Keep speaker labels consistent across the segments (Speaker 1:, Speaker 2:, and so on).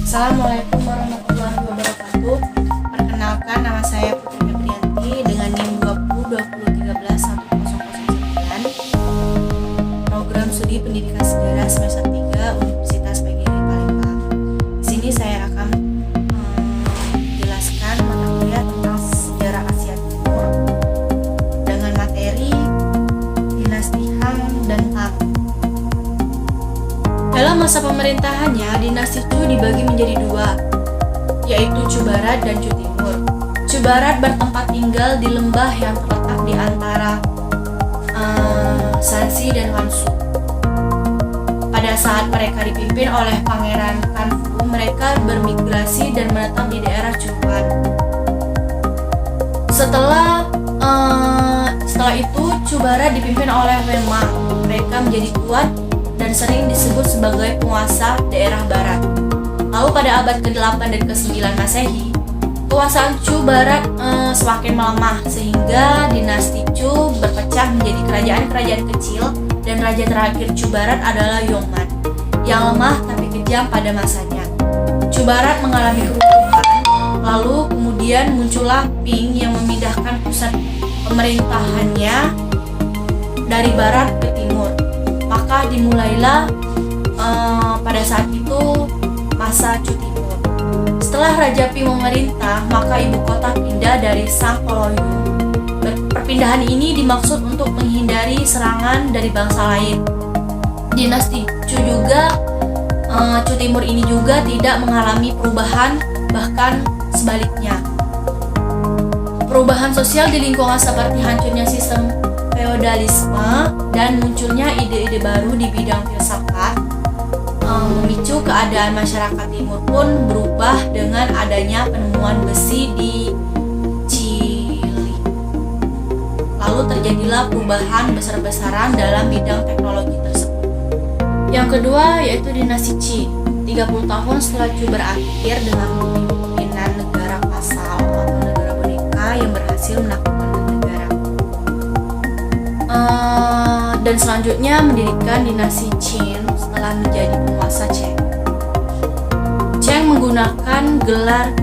Speaker 1: Assalamualaikum warahmatullahi wabarakatuh. Perkenalkan, nama saya Putri Febrianti dengan NIM 2020131009. Program Studi Pendidikan Sejarah semester 3 Universitas PGRI Palembang. Di sini saya akan menjelaskan mata kuliah tentang sejarah Asia Timur dengan materi dinasti Han dan Tang. Dalam masa pemerintahannya, dinasti Chu dibagi menjadi dua, yaitu Chu Barat dan Chu Timur. Chu Barat bertempat tinggal di lembah yang terletak di antara Shanxi dan Gansu. Pada saat mereka dipimpin oleh Pangeran Kanfu, mereka bermigrasi dan menetap di daerah Chuan. Setelah itu, Chu Barat dipimpin oleh Wema. Mereka menjadi kuat dan sering disebut sebagai penguasa daerah barat. Lalu pada abad ke-8 dan ke-9 Masehi, kekuasaan Chu Barat semakin melemah sehingga dinasti Chu berpecah menjadi kerajaan-kerajaan kecil, dan raja terakhir Chu Barat adalah Yongman yang lemah tapi kejam pada masanya. Chu Barat mengalami keruntuhan, lalu kemudian muncullah Ping yang memindahkan pusat pemerintahannya dari barat ke timur. Maka dimulailah pada saat itu masa Chu Timur. Setelah Raja Ping memerintah, maka ibu kota pindah dari Sangkoloyung. Perpindahan ini dimaksud untuk menghindari serangan dari bangsa lain. Dinasti Chu Timur ini juga tidak mengalami perubahan, bahkan sebaliknya. Perubahan sosial di lingkungan seperti hancurnya sistem feodalisme dan munculnya ide-ide baru di bidang filsafat memicu keadaan masyarakat timur pun berubah dengan adanya penemuan besi di Chile. Lalu terjadilah perubahan besar-besaran dalam bidang teknologi tersebut. Yang kedua yaitu dinasti Qi. 30 tahun setelah Chu berakhir dengan pemimpinan negara vassal atau negara boneka yang berhasil menaklukkan negara. Dan selanjutnya mendirikan dinasti Qin setelah menjadi penguasa Cheng. Cheng menggunakan gelar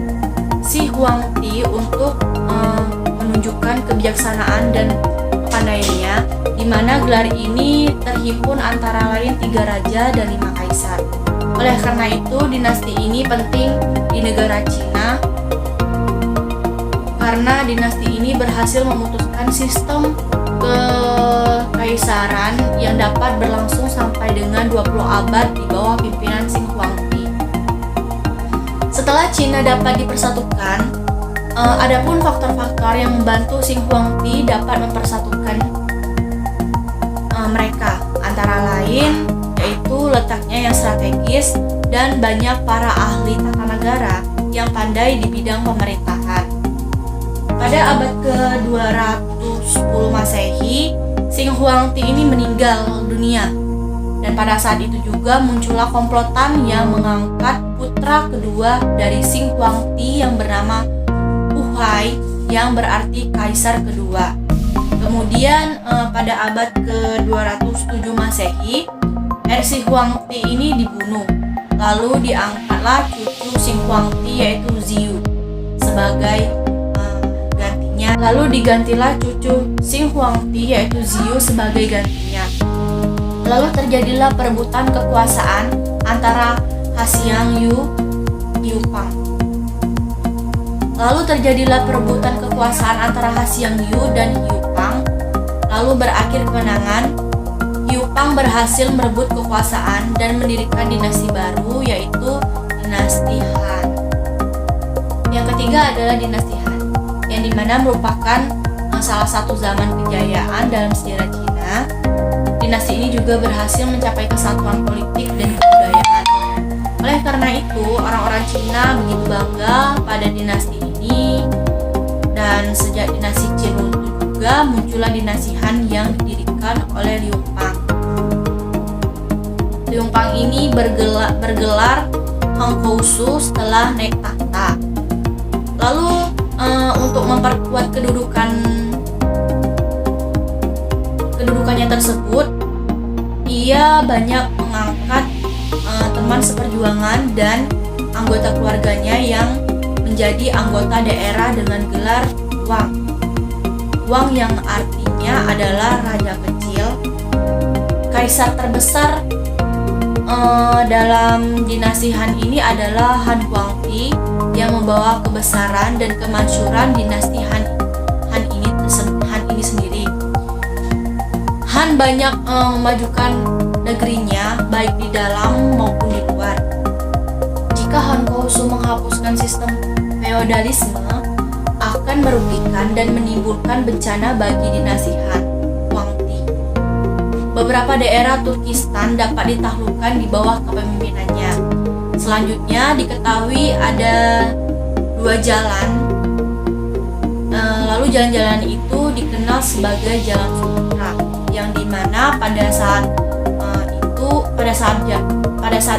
Speaker 1: Shi Huangdi untuk menunjukkan kebijaksanaan dan kepandaiannya, di mana gelar ini terhimpun antara lain 3 raja dan 5 kaisar. Oleh karena itu, dinasti ini penting di negara Cina karena dinasti ini berhasil memutuskan sistem kekaisaran yang dapat berlangsung sampai dengan 20 abad di bawah pimpinan Xi Huangdi. Setelah Cina dapat dipersatukan, adapun faktor-faktor yang membantu Xi Huangdi dapat mempersatukan mereka, antara lain yaitu letaknya yang strategis dan banyak para ahli tata negara yang pandai di bidang pemerintahan. Pada abad ke-210 Masehi, Xi Huangdi ini meninggal dunia. Dan pada saat itu juga muncullah komplotan yang mengangkat putra kedua dari Xi Huangdi yang bernama Huai, yang berarti kaisar kedua. Kemudian pada abad ke-207 Masehi, Xi Huangdi ini dibunuh. Lalu diangkatlah cucu Xi Huangdi yaitu Ziyu sebagai Lalu digantilah cucu Xi Huangdi yaitu Ziyu sebagai gantinya. Lalu terjadilah perebutan kekuasaan antara Haxiang Yu Pang. Dan Yu Pang. Lalu berakhir kemenangan. Yu Pang berhasil merebut kekuasaan dan mendirikan dinasti baru yaitu dinasti Han. Yang ketiga adalah dinasti Han, yang dimana merupakan salah satu zaman kejayaan dalam sejarah Cina. Dinasti ini juga berhasil mencapai kesatuan politik dan kebudayaan. Oleh karena itu, orang-orang Cina begitu bangga pada dinasti ini, dan sejak dinasti Qin runtuh juga muncullah dinasti Han yang didirikan oleh Liu Pang. Liu Pang ini bergelar Hongkousu setelah naik tahta. Lalu untuk memperkuat kedudukannya tersebut, ia banyak mengangkat teman seperjuangan dan anggota keluarganya yang menjadi anggota daerah dengan gelar Wang. Wang yang artinya adalah raja kecil. Kaisar terbesar dalam dinasti Han ini adalah Han Huangdi yang membawa kebesaran dan kemasyhuran dinasti Han ini sendiri. Han banyak memajukan negerinya baik di dalam maupun di luar. Jika Han Kuosu menghapuskan sistem feodalisme, akan merugikan dan menimbulkan bencana bagi dinasti Han Huangdi. Beberapa daerah Turkistan dapat ditaklukkan di bawah kepemimpinannya. Selanjutnya diketahui ada 2 jalan. Lalu jalan-jalan itu dikenal sebagai Jalan Sutra, yang dimana pada saat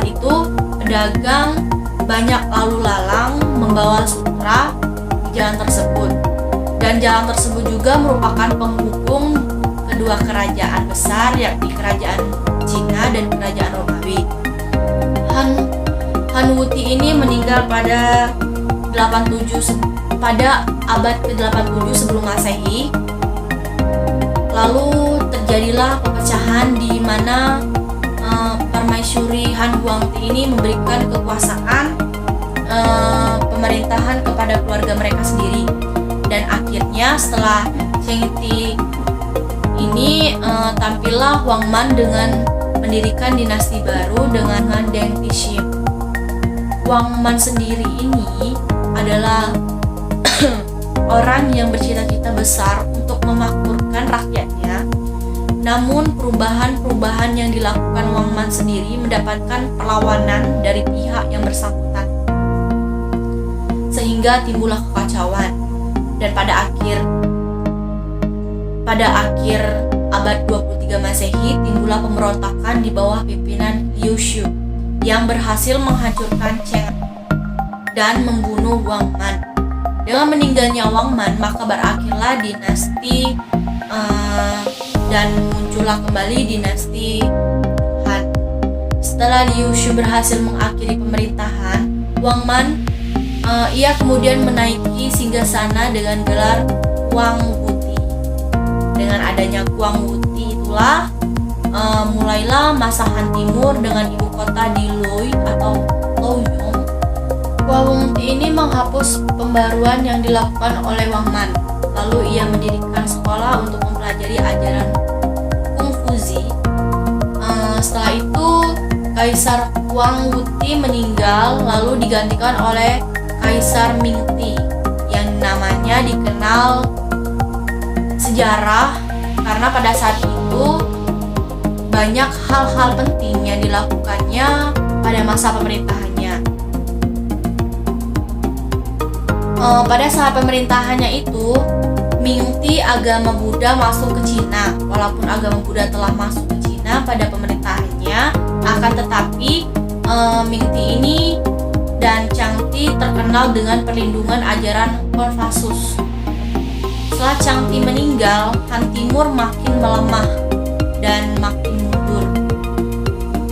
Speaker 1: itu pedagang banyak lalu lalang membawa sutra di jalan tersebut, dan jalan tersebut juga merupakan penghubung kedua kerajaan besar, yakni kerajaan Cina dan kerajaan Romawi. Han Wuti ini meninggal pada abad ke-87 sebelum Masehi. Lalu terjadilah perpecahan di mana permaisuri Han Huangdi ini memberikan kekuasaan pemerintahan kepada keluarga mereka sendiri, dan akhirnya setelah Cheng Ti ini tampillah Wang Man dengan mendirikan dinasti baru dengan Deng Tixim. Wang Man sendiri ini adalah orang yang bercita-cita besar untuk memakmurkan rakyatnya. Namun perubahan-perubahan yang dilakukan Wang Man sendiri mendapatkan perlawanan dari pihak yang bersangkutan, sehingga timbullah kekacauan. Dan pada akhir abad 23 Masehi timbullah pemberontakan di bawah pimpinan Liu Shu yang berhasil menghancurkan Cheng dan membunuh Wang Man. Dengan meninggalnya Wang Man, maka berakhirlah dinasti dan muncullah kembali dinasti Han. Setelah Liu Shu berhasil mengakhiri pemerintahan Wang Man, ia kemudian menaiki singgasana dengan gelar Guang Wuti. Dengan adanya Guang Wuti itulah mulailah masa Han Timur dengan ibu kota di Loi atau Loyong. Guang Wuti ini menghapus pembaruan yang dilakukan oleh Wang Man. Lalu ia mendirikan sekolah untuk mempelajari ajaran Kungfuzi. Setelah itu Kaisar Guang Wuti meninggal, lalu digantikan oleh Kaisar Mingti yang namanya dikenal sejarah karena pada saat itu banyak hal-hal penting yang dilakukannya pada masa pemerintahannya. Pada saat pemerintahannya itu, Mingti agama Buddha masuk ke Cina. Walaupun agama Buddha telah masuk ke Cina pada pemerintahannya, akan tetapi Mingti ini dan Changti terkenal dengan perlindungan ajaran Confucius. Setelah Changti meninggal, Han Timur makin melemah dan makin mundur.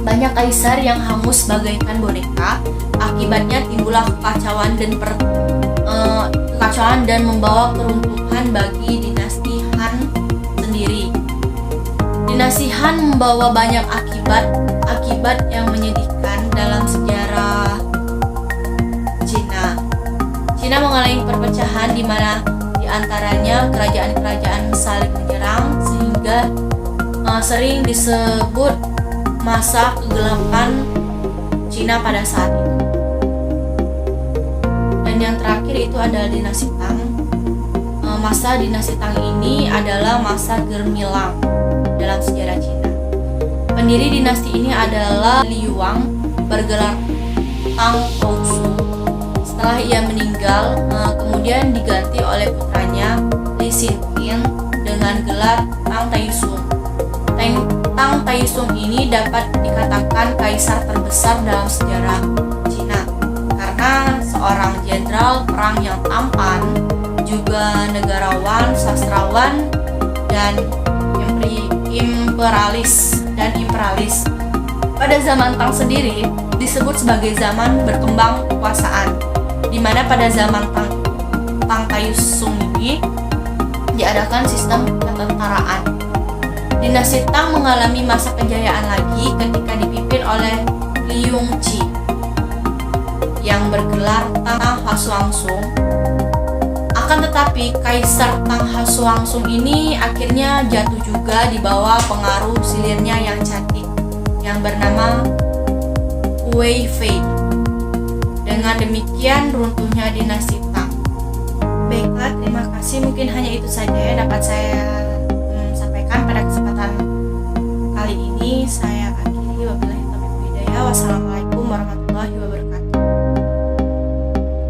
Speaker 1: Banyak kaisar yang hangus bagaikan boneka. Akibatnya timbullah kekacauan dan membawa keruntuhan bagi dinasti Han sendiri. Dinasti Han membawa banyak akibat yang menyedihkan dalam sejarah Cina. Cina mengalami perpecahan di mana di antaranya kerajaan-kerajaan saling menyerang sehingga sering disebut masa kegelapan Cina pada saat itu. Dan yang terakhir itu adalah dinasti Tang. Masa dinasti Tang ini adalah masa gemilang dalam sejarah Cina. Pendiri dinasti ini adalah Liu Wang, bergelar Tang Kousu. Setelah ia meninggal, kemudian diganti oleh putranya Li Xinqin dengan gelar Tang Taisung. Tang Taisung ini dapat dikatakan kaisar terbesar dalam sejarah Cina karena seorang jenderal perang yang tampan, juga negarawan, sastrawan, dan imperalis. Pada zaman Tang sendiri, disebut sebagai zaman berkembang kekuasaan, di mana pada zaman Tang Taisung ini diadakan sistem ketentaraan. Dinasti Tang mengalami masa kejayaan lagi ketika dipimpin oleh Liu Qi yang bergelar Tang Hasuangsung. Akan tetapi Kaisar Tang Hasuangsung ini akhirnya jatuh juga di bawah pengaruh silirnya yang cantik yang bernama Wei Fei. Dengan demikian runtuhnya dinasti Tang. Baiklah, terima kasih. Mungkin hanya itu saja yang dapat saya sampaikan pada kesempatan kali ini. Saya akhiri, wabillahi taufiq wal hidayah. Wassalamualaikum warahmatullahi wabarakatuh.